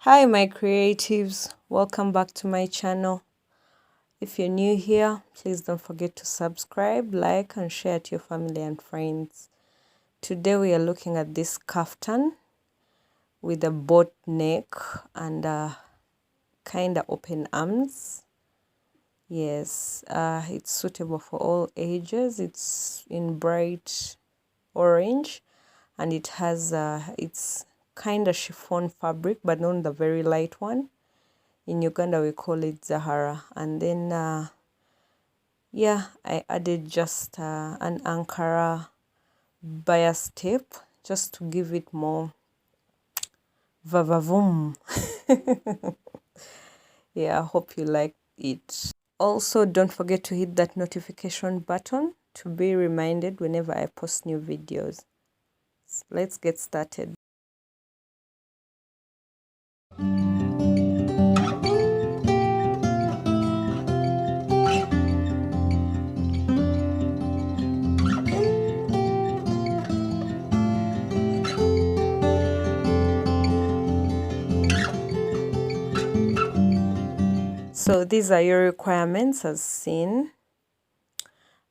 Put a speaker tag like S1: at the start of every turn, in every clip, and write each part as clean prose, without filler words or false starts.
S1: Hi my creatives, welcome back to my channel. If you're new here, please don't forget to subscribe, like and share to your family and friends. Today we are looking at this kaftan with a boat neck and kind of open arms. Yes, it's suitable for all ages. It's in bright orange and it has it's kind of chiffon fabric but not the very light one. In Uganda we call it Zahara. And then yeah, I added just an Ankara bias tape just to give it more vavavoom. Yeah, I hope you like it. Also, don't forget to hit that notification button to be reminded whenever I post new videos. Let's get started. So these are your requirements as seen.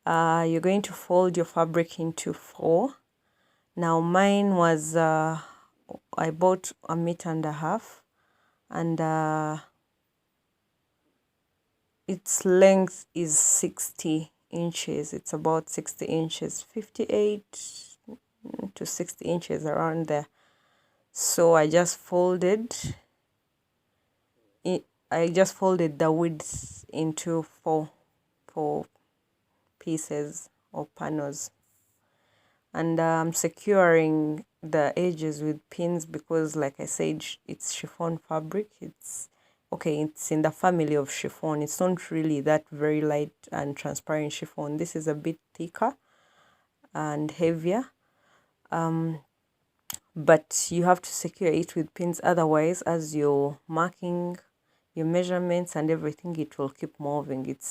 S1: You're going to fold your fabric into 4. Now mine was I bought 1.5 meters and its length is 60 inches. It's about 60 inches, 58 to 60 inches around there. So I just folded it. I just folded the width into four pieces or panels, and I'm securing the edges with pins because, like I said, it's chiffon fabric. It's in the family of chiffon. It's not really that very light and transparent chiffon. This is a bit thicker and heavier, but you have to secure it with pins, otherwise as you're marking your measurements and everything, it will keep moving. It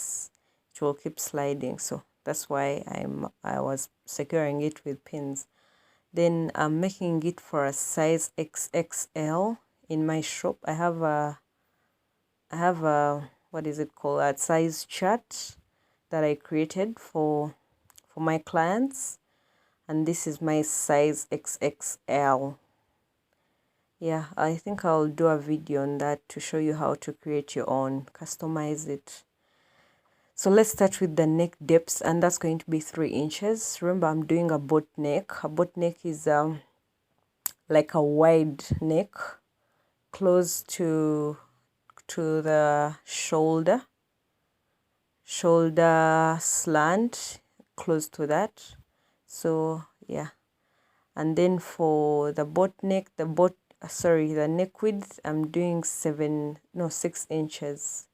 S1: will keep sliding. So that's why I was securing it with pins. Then I'm making it for a size XXL. In my shop I have a what is it called, a size chart that I created for my clients, and this is my size XXL. Yeah, I think I'll do a video on that to show you how to create your own, customize it. So let's start with the neck depths, and that's going to be 3 inches. Remember, I'm doing a boat neck. A boat neck is like a wide neck close to the shoulder slant, close to that. So yeah, and then for the boat neck, the neck width, I'm doing 6 inches.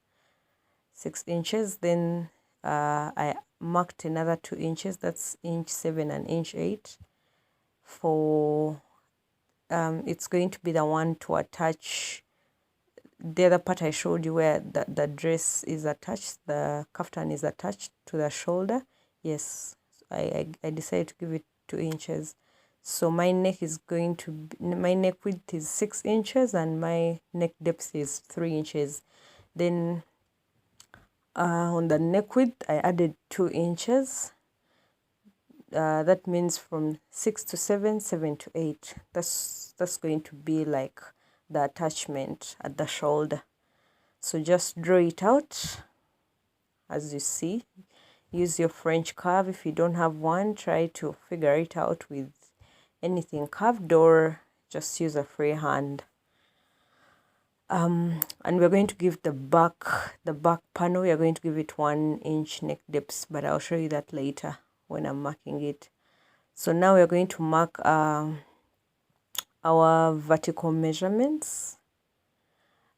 S1: 6 inches. Then I marked another 2 inches. That's inch 7 and inch 8 for it's going to be the one to attach the other part I showed you, where the dress is attached, the kaftan is attached to the shoulder. Yes, I decided to give it 2 inches. So my neck is going to be, my neck width is 6 inches and my neck depth is 3 inches. Then on the neck width I added 2 inches. That means from 6 to 7, 7 to 8. That's going to be like the attachment at the shoulder. So just draw it out as you see. Use your French curve. If you don't have one, try to figure it out with anything curved, or just use a free hand. And we're going to give the back panel, we are going to give it 1 inch neck depth, but I'll show you that later when I'm marking it. So now we're going to mark our vertical measurements,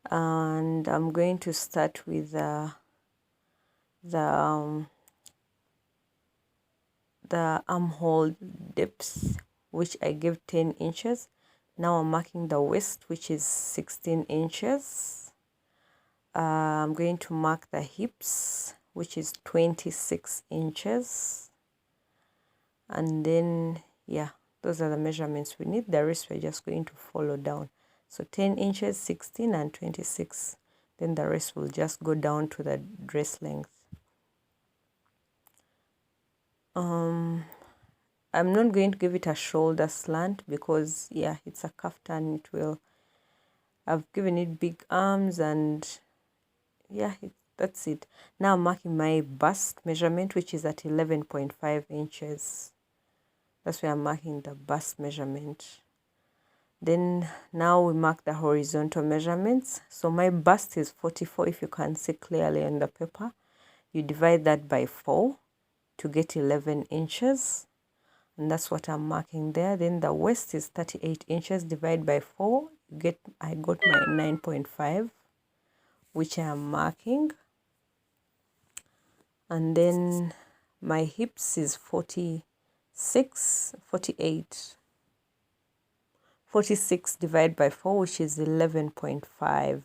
S1: and I'm going to start with the armhole depth, which I gave 10 inches. Now I'm marking the waist, which is 16 inches. I'm going to mark the hips, which is 26 inches. And then, yeah, those are the measurements we need. The rest we're just going to follow down. So 10 inches, 16 and 26. Then the rest will just go down to the dress length. I'm not going to give it a shoulder slant because yeah, it's a kaftan. It will, I've given it big arms and yeah, that's it. Now I'm marking my bust measurement, which is at 11.5 inches. That's where I'm marking the bust measurement. Then now we mark the horizontal measurements. So my bust is 44, if you can see clearly on the paper. You divide that by 4 to get 11 inches. And that's what I'm marking there. Then the waist is 38 inches. Divide by 4. I got my 9.5, which I am marking. And then my hips is 46, 48. 46 divided by 4, which is 11.5.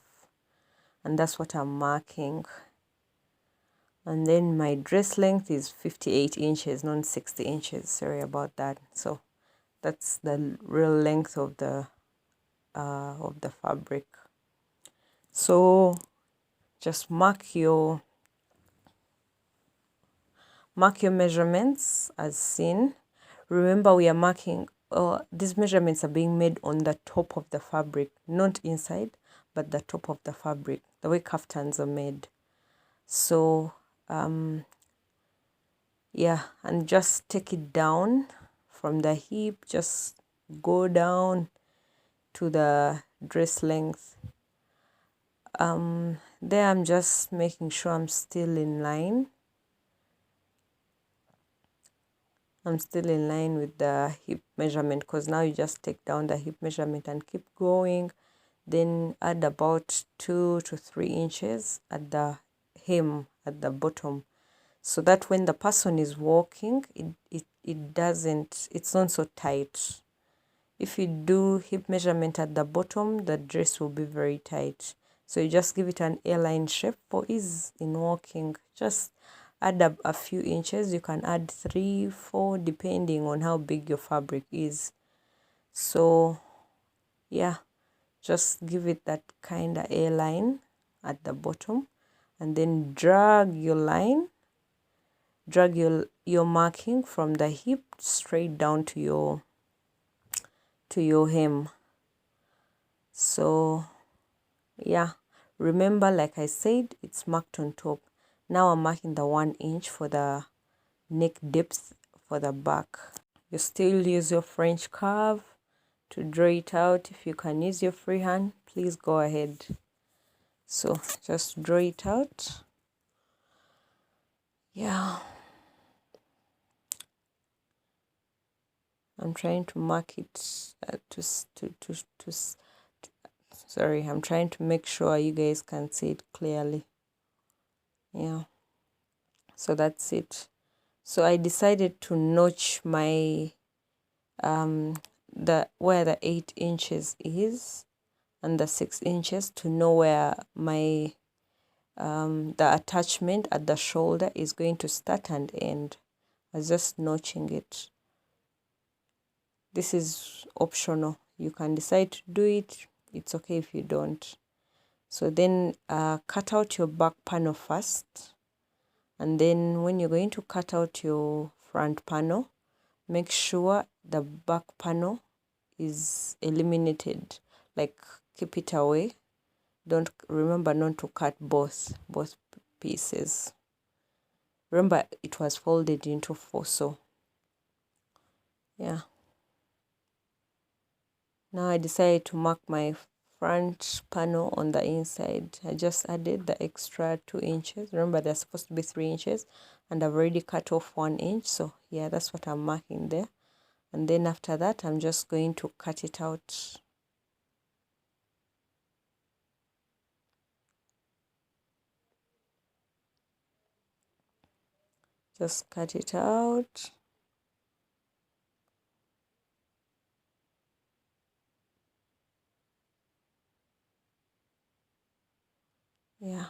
S1: And that's what I'm marking. And then my dress length is 58 inches, not 60 inches. Sorry about that. So that's the real length of the fabric. So just mark your measurements as seen. Remember, we are marking, these measurements are being made on the top of the fabric, not inside, but the top of the fabric, the way kaftans are made. So yeah, and just take it down from the hip, just go down to the dress length. There I'm just making sure I'm still in line. I'm still in line with the hip measurement, because now you just take down the hip measurement and keep going. Then add about 2 to 3 inches at the hem, at the bottom, so that when the person is walking, it's not so tight. If you do hip measurement at the bottom, the dress will be very tight. So you just give it an airline shape for ease in walking. Just add up a few inches. You can add 3, 4, depending on how big your fabric is. So yeah, just give it that kind of airline at the bottom, and then drag your line, drag your marking from the hip straight down to your hem. So yeah, remember, like I said, it's marked on top. Now I'm marking the 1 inch for the neck depth for the back. You still use your French curve to draw it out. If you can use your freehand, please go ahead. So just draw it out. Yeah, I'm trying to mark it sorry, I'm trying to make sure you guys can see it clearly. Yeah, so that's it. So I decided to notch my where the 8 inches is and the 6 inches to know where my the attachment at the shoulder is going to start and end. I was just notching it. This is optional. You can decide to do it. It's okay if you don't. So then cut out your back panel first. And then when you're going to cut out your front panel, make sure the back panel is eliminated. Like, keep it away. Don't remember not to cut both pieces. Remember, it was folded into 4, so yeah. Now I decided to mark my front panel on the inside. I just added the extra 2 inches. Remember, they're supposed to be 3 inches, and I've already cut off 1 inch. So yeah, that's what I'm marking there. And then after that, I'm just going to cut it out. Just cut it out. Yeah.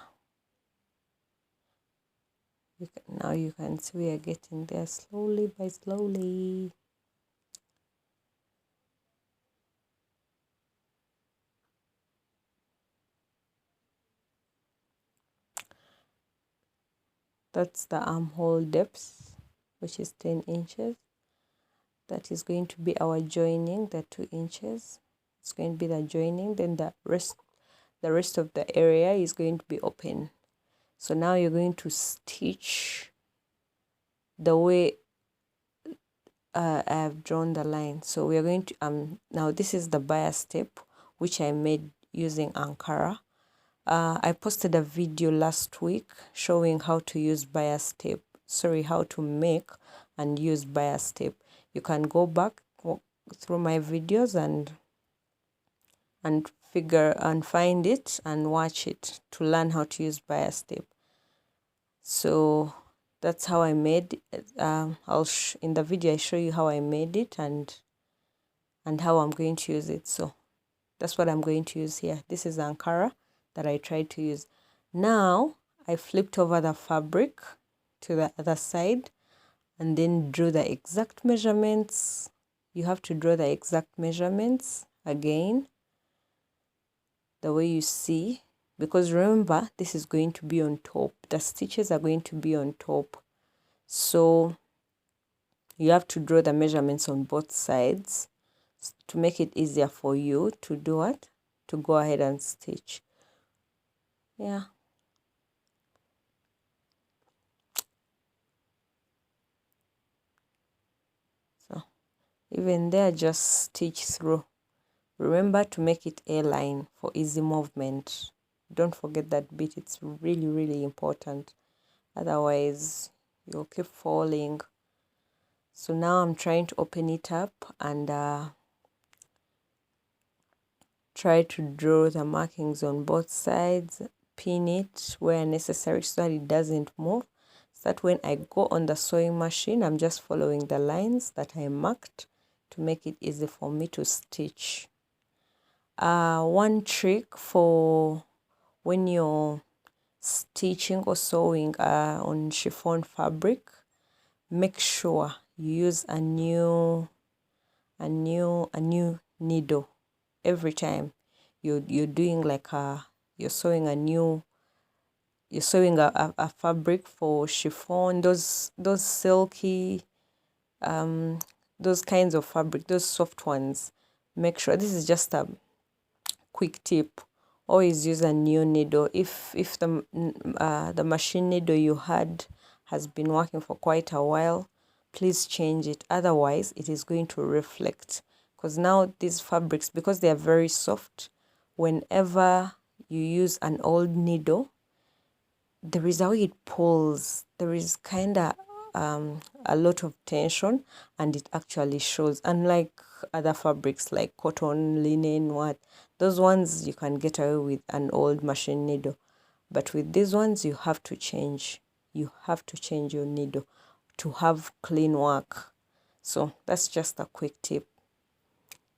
S1: Now you can see we are getting there slowly by slowly. That's the armhole depth, which is 10 inches. That is going to be our joining, the 2 inches. It's going to be the joining. Then the rest of the area is going to be open. So now you're going to stitch the way I have drawn the line. So we are going to now this is the bias tape, which I made using Ankara. I posted a video last week showing how to use bias tape. Sorry, how to make and use bias tape. You can go back through my videos and figure and find it and watch it to learn how to use bias tape. So that's how I made it. In the video I show you how I made it and how I'm going to use it. So that's what I'm going to use here. This is Ankara that I tried to use. Now I flipped over the fabric to the other side and then drew the exact measurements. You have to draw the exact measurements again, the way you see, because remember, this is going to be on top. The stitches are going to be on top. So you have to draw the measurements on both sides to make it easier for you to do what? To go ahead and stitch. Yeah. So even there, just stitch through. Remember to make it A-line for easy movement. Don't forget that bit. It's really, really important. Otherwise, you'll keep falling. So now I'm trying to open it up and try to draw the markings on both sides, pin it where necessary so that it doesn't move. So that when I go on the sewing machine, I'm just following the lines that I marked to make it easy for me to stitch. One trick for when you're stitching or sewing on chiffon fabric, make sure you use a new needle every time you're doing like you're sewing a fabric for chiffon, those silky those kinds of fabric, those soft ones. Make sure, this is just a quick tip, always use a new needle. If the machine needle you had has been working for quite a while, please change it, otherwise it is going to reflect. Because now these fabrics, because they are very soft, whenever you use an old needle, there is how it pulls. There is kind of a lot of tension and it actually shows. Unlike other fabrics like cotton, linen, those ones you can get away with an old machine needle. But with these ones, you have to change. You have to change your needle to have clean work. So that's just a quick tip.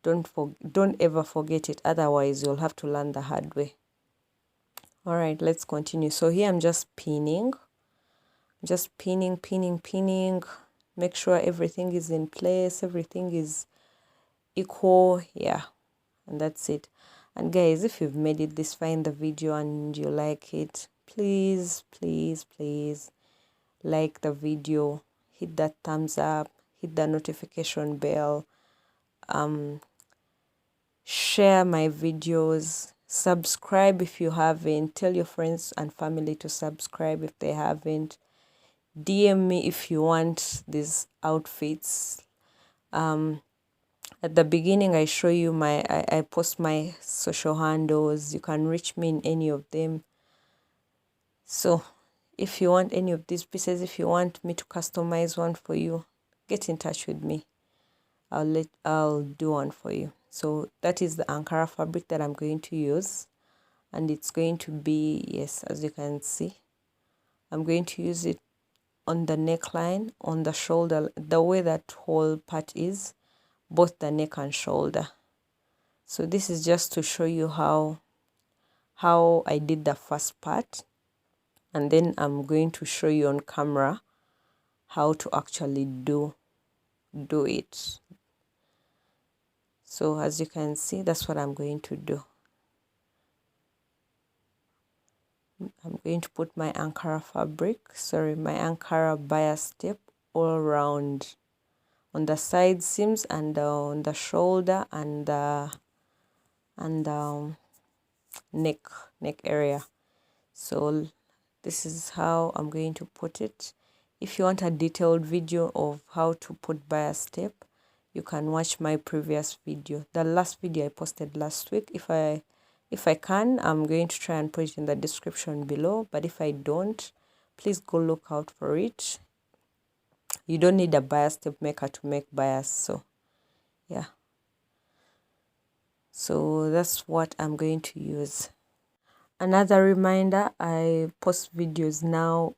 S1: Don't ever forget it. Otherwise, you'll have to learn the hard way. All right, let's continue. So here I'm just pinning. Just pinning. Make sure everything is in place. Everything is equal. Yeah, and that's it. And guys, if you've made it this far in the video and you like it, please like the video, hit that thumbs up, hit the notification bell, share my videos, subscribe if you haven't, tell your friends and family to subscribe if they haven't, DM me if you want these outfits. At the beginning I show you I post my social handles. You can reach me in any of them. So if you want any of these pieces, if you want me to customize one for you, get in touch with me. I'll do one for you. So that is the Ankara fabric that I'm going to use, and it's going to be, yes, as you can see, I'm going to use it on the neckline, on the shoulder, the way that whole part is, both the neck and shoulder. So this is just to show you how I did the first part, and then I'm going to show you on camera how to actually do it. So as you can see, that's what I'm going to do. I'm going to put my Ankara my Ankara bias tape all around on the side seams and on the shoulder and neck area. So this is how I'm going to put it. If you want a detailed video of how to put bias tape, you can watch my previous video, the last video I posted last week. If I can, I'm going to try and put it in the description below, but if I don't, please go look out for it. You don't need a bias tape maker to make bias, so yeah. So that's what I'm going to use. Another reminder, I post videos now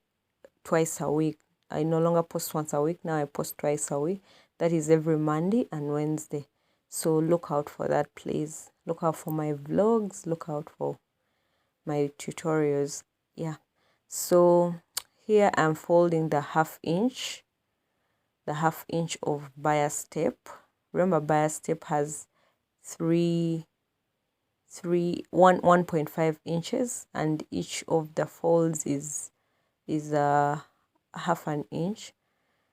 S1: twice a week. I no longer post once a week, now I post twice a week. That is every Monday and Wednesday. So look out for that, please. Look out for my vlogs, look out for my tutorials. Yeah. So here I'm folding the half inch of bias tape. Remember, bias tape has 1.5 inches, and each of the folds is half an inch.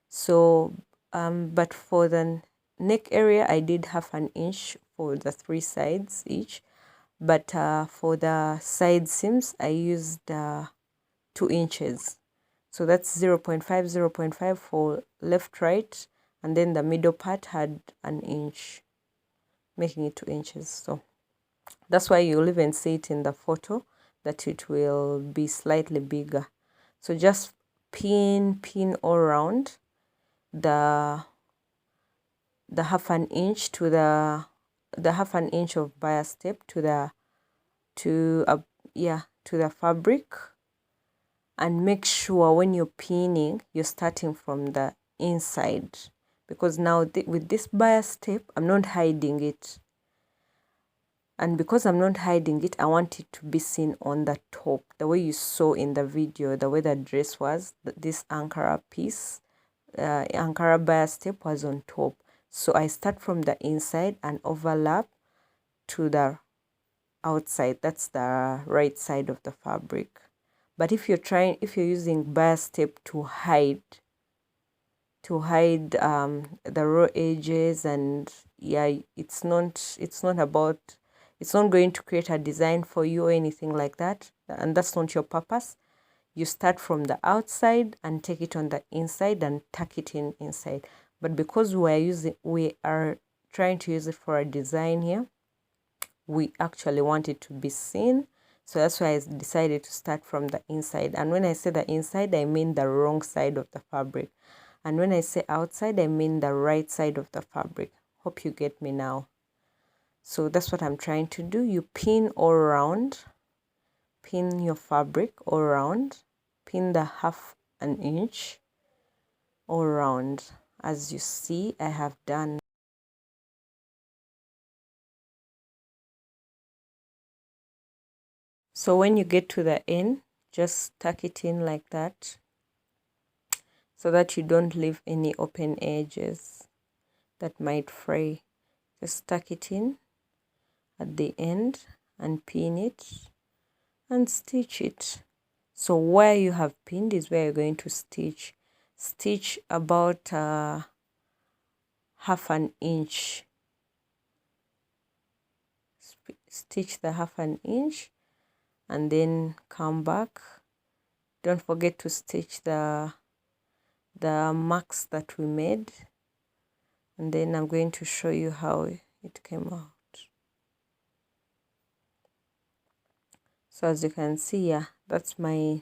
S1: So but for the neck area I did half an inch for the 3 sides each, but for the side seams I used 2 inches. So that's 0.5 for left, right, and then the middle part had an inch, making it 2 inches. So that's why you'll even see it in the photo that it will be slightly bigger. So just pin all around the half an inch to the half an inch of bias tape to the fabric, and make sure when you're pinning you're starting from the inside, because now with this bias tape I'm not hiding it. And because I'm not hiding it, I want it to be seen on the top, the way you saw in the video, the way the dress was. This Ankara piece, Ankara bias tape was on top. So I start from the inside and overlap to the outside. That's the right side of the fabric. But if you're using bias tape to hide the raw edges, and yeah, it's not going to create a design for you or anything like that, and that's not your purpose. You start from the outside and take it on the inside and tuck it in inside. But because we are trying to use it for a design here, we actually want it to be seen. So that's why I decided to start from the inside. And when I say the inside, I mean the wrong side of the fabric. And when I say outside, I mean the right side of the fabric. Hope you get me now. So that's what I'm trying to do. You pin all around, pin your fabric all around, pin the half an inch all around, as you see I have done. So when you get to the end, just tuck it in like that, so that you don't leave any open edges that might fray. Just tuck it in at the end and pin it and stitch it. So where you have pinned is where you're going to stitch about half an inch. Stitch the half an inch and then come back. Don't forget to stitch the marks that we made, and then I'm going to show you how it came out. So as you can see, yeah, that's my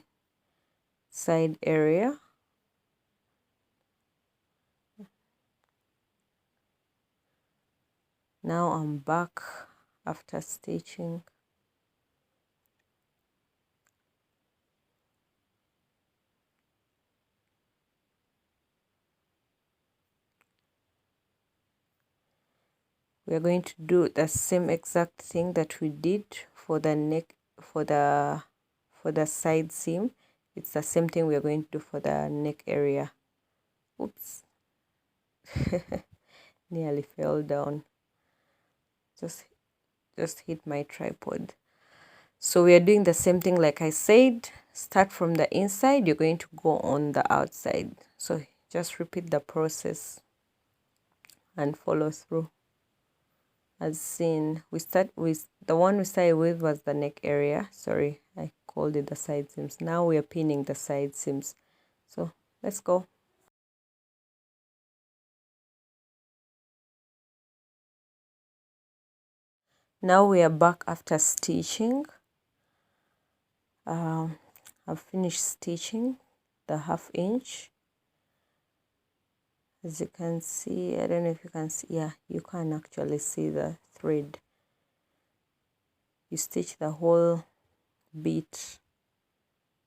S1: side area. Now I'm back after stitching. We are going to do the same exact thing that we did for the neck, for the side seam. It's the same thing we are going to do for the neck area. Oops. Nearly fell down. Just hit my tripod. So we are doing the same thing like I said. Start from the inside, you're going to go on the outside. So just repeat the process and follow through. As seen, we start with the one we started with was the neck area. Sorry, I called it the side seams. Now we are pinning the side seams. So let's go. Now we are back after stitching. I've finished stitching the 1/2 inch. As you can see, I don't know if you can see, yeah, you can actually see the thread. You stitch the whole bit,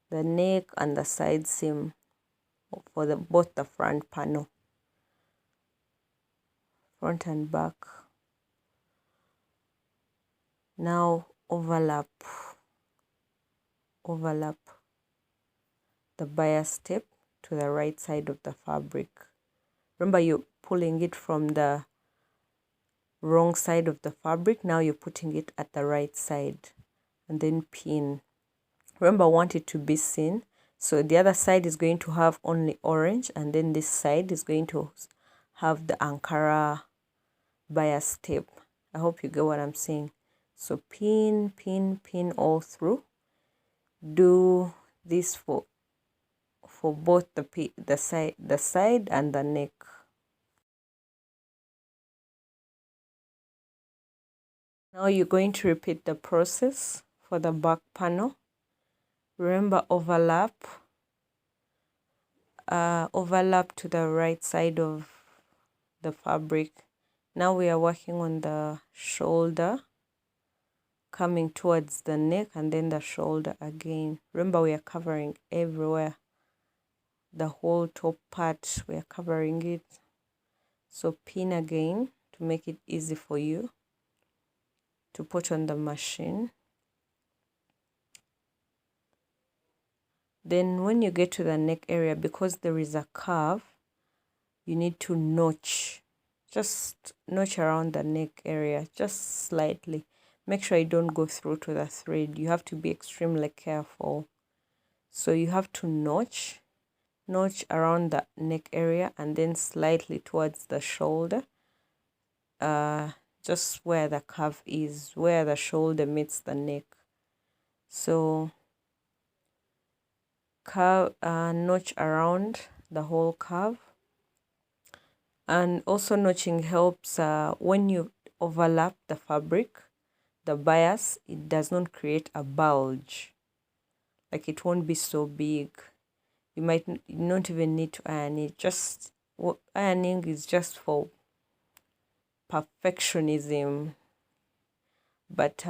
S1: the neck and the side seam for both the front panel, front and back. Now overlap the bias tape to the right side of the fabric. Remember, you're pulling it from the wrong side of the fabric. Now you're putting it at the right side, and then pin. Remember, I want it to be seen, so the other side is going to have only orange, and then this side is going to have the Ankara bias tape. I hope you get what I'm saying. So pin all through. Do this for both the side and the neck. Now you're going to repeat the process for the back panel. Remember, overlap to the right side of the fabric. Now we are working on the shoulder, coming towards the neck and then the shoulder again. Remember, we are covering everywhere, the whole top part, we are covering it. So pin again to make it easy for you to put on the machine. Then when you get to the neck area, because there is a curve, you need to notch, just notch around the neck area, just slightly. Make sure you don't go through to the thread. You have to be extremely careful. So you have to notch around the neck area and then slightly towards the shoulder, just where the curve is, where the shoulder meets the neck. So notch around the whole curve. And also notching helps when you overlap the fabric, the bias, it does not create a bulge, like it won't be so big. You might not even need to iron it. Just ironing is just for perfectionism, but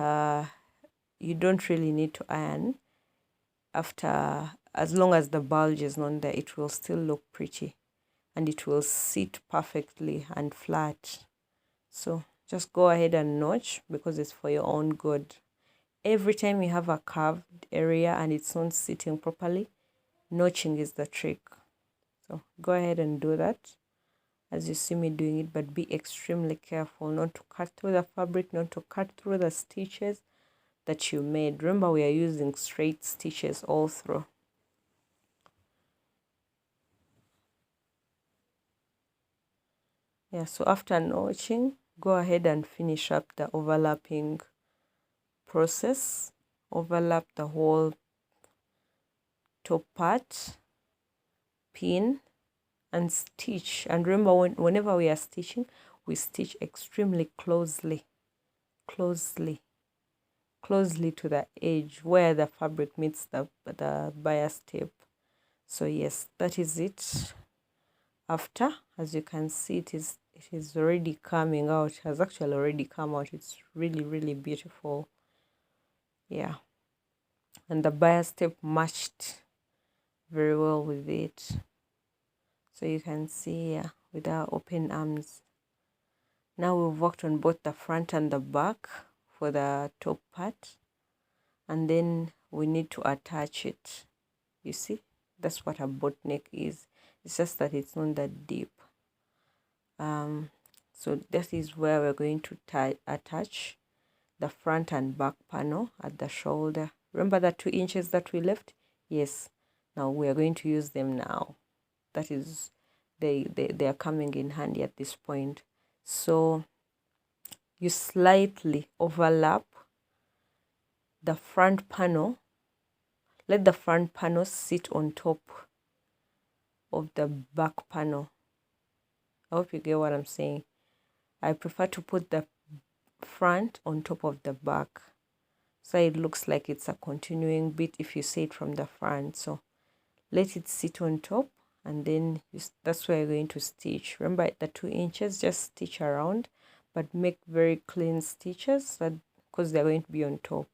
S1: you don't really need to iron. After, as long as the bulge is not there, it will still look pretty and it will sit perfectly and flat. So just go ahead and notch, because it's for your own good. Every time you have a curved area and it's not sitting properly, notching is the trick. So go ahead and do that as you see me doing it, but be extremely careful not to cut through the fabric, not to cut through the stitches that you made. Remember, we are using straight stitches all through. Yeah, so after notching, go ahead and finish up the overlapping process. Overlap the whole top part, pin and stitch. And remember, whenever we are stitching, we stitch extremely closely to the edge where the fabric meets the bias tape. So yes, that is it. After, as you can see, it is already coming out. It has actually already come out. It's really beautiful. Yeah, and the bias tape matched very well with it. So you can see, yeah, with our open arms. Now we've worked on both the front and the back for the top part, and then we need to attach it. You see, that's what a boat neck is. It's just that it's not that deep. So that is where we're going to attach the front and back panel at the shoulder. Remember the 2 inches that we left? Yes. Now we are going to use them now. That is, they are coming in handy at this point. So you slightly overlap the front panel. Let the front panel sit on top of the back panel. I hope you get what I'm saying. I prefer to put the front on top of the back, so it looks like it's a continuing bit if you see it from the front. So let it sit on top, and then that's where you're going to stitch. Remember the 2 inches, just stitch around, but make very clean stitches, that because they're going to be on top.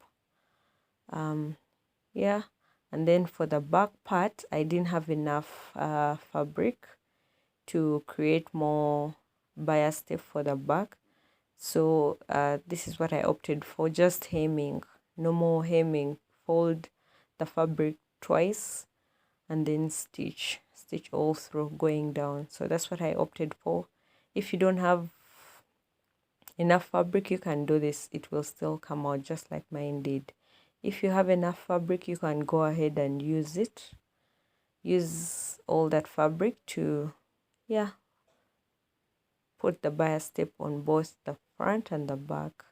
S1: Yeah, and then for the back part, I didn't have enough fabric to create more bias tape for the back. So this is what I opted for, just hemming, no more hemming. Fold the fabric twice and then stitch all through going down. So that's what I opted for. If you don't have enough fabric, you can do this, it will still come out just like mine did. If you have enough fabric, you can go ahead and use it. Use all that fabric to, yeah, put the bias tape on both the front and the back.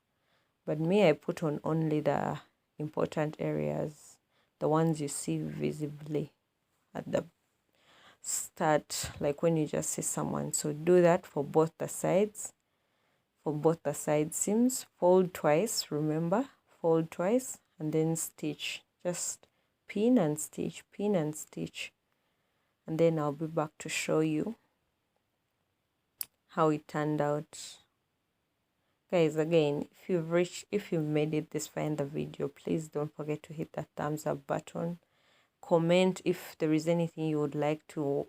S1: But me, I put on only the important areas, the ones you see visibly at the start, like when you just see someone. So do that for both the sides, for both the side seams. Fold twice, remember, fold twice, and then stitch. Just pin and stitch, pin and stitch, and then I'll be back to show you how it turned out. Guys, again, if you've made it this far in the video, please don't forget to hit that thumbs up button. Comment if there is anything you would like to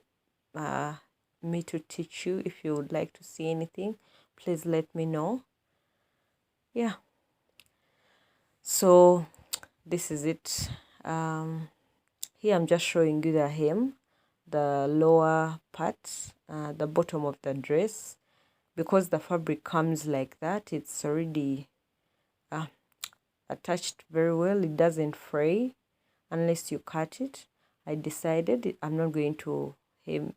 S1: me to teach you. If you would like to see anything, please let me know. Yeah, so this is it. Here I'm just showing you the hem, the lower part, the bottom of the dress. Because the fabric comes like that, it's already attached very well. It doesn't fray unless you cut it. I decided I'm not going to hem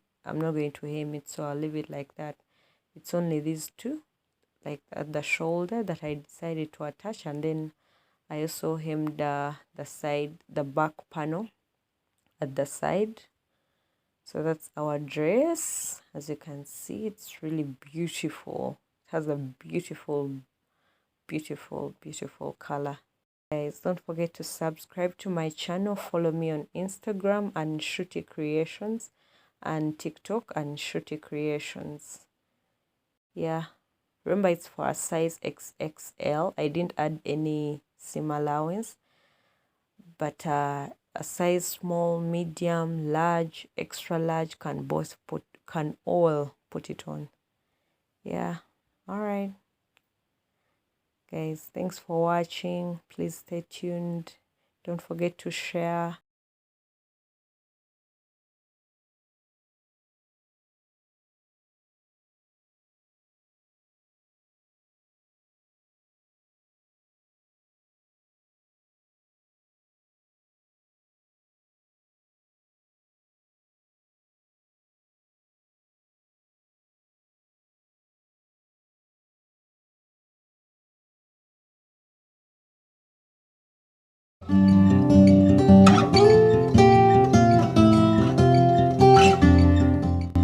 S1: it, so I'll leave it like that. It's only these two, like at the shoulder, that I decided to attach, and then I also hemmed the side, the back panel at the side. So that's our dress. As you can see, it's really beautiful. It has a beautiful color. Guys, don't forget to subscribe to my channel. Follow me on Instagram and Shooty Creations, and TikTok and Shooty Creations. Yeah, remember it's for a size XXL. I didn't add any seam allowance, but a size small, medium, large, extra large can all put it on. Yeah, all right guys, thanks for watching. Please stay tuned. Don't forget to share.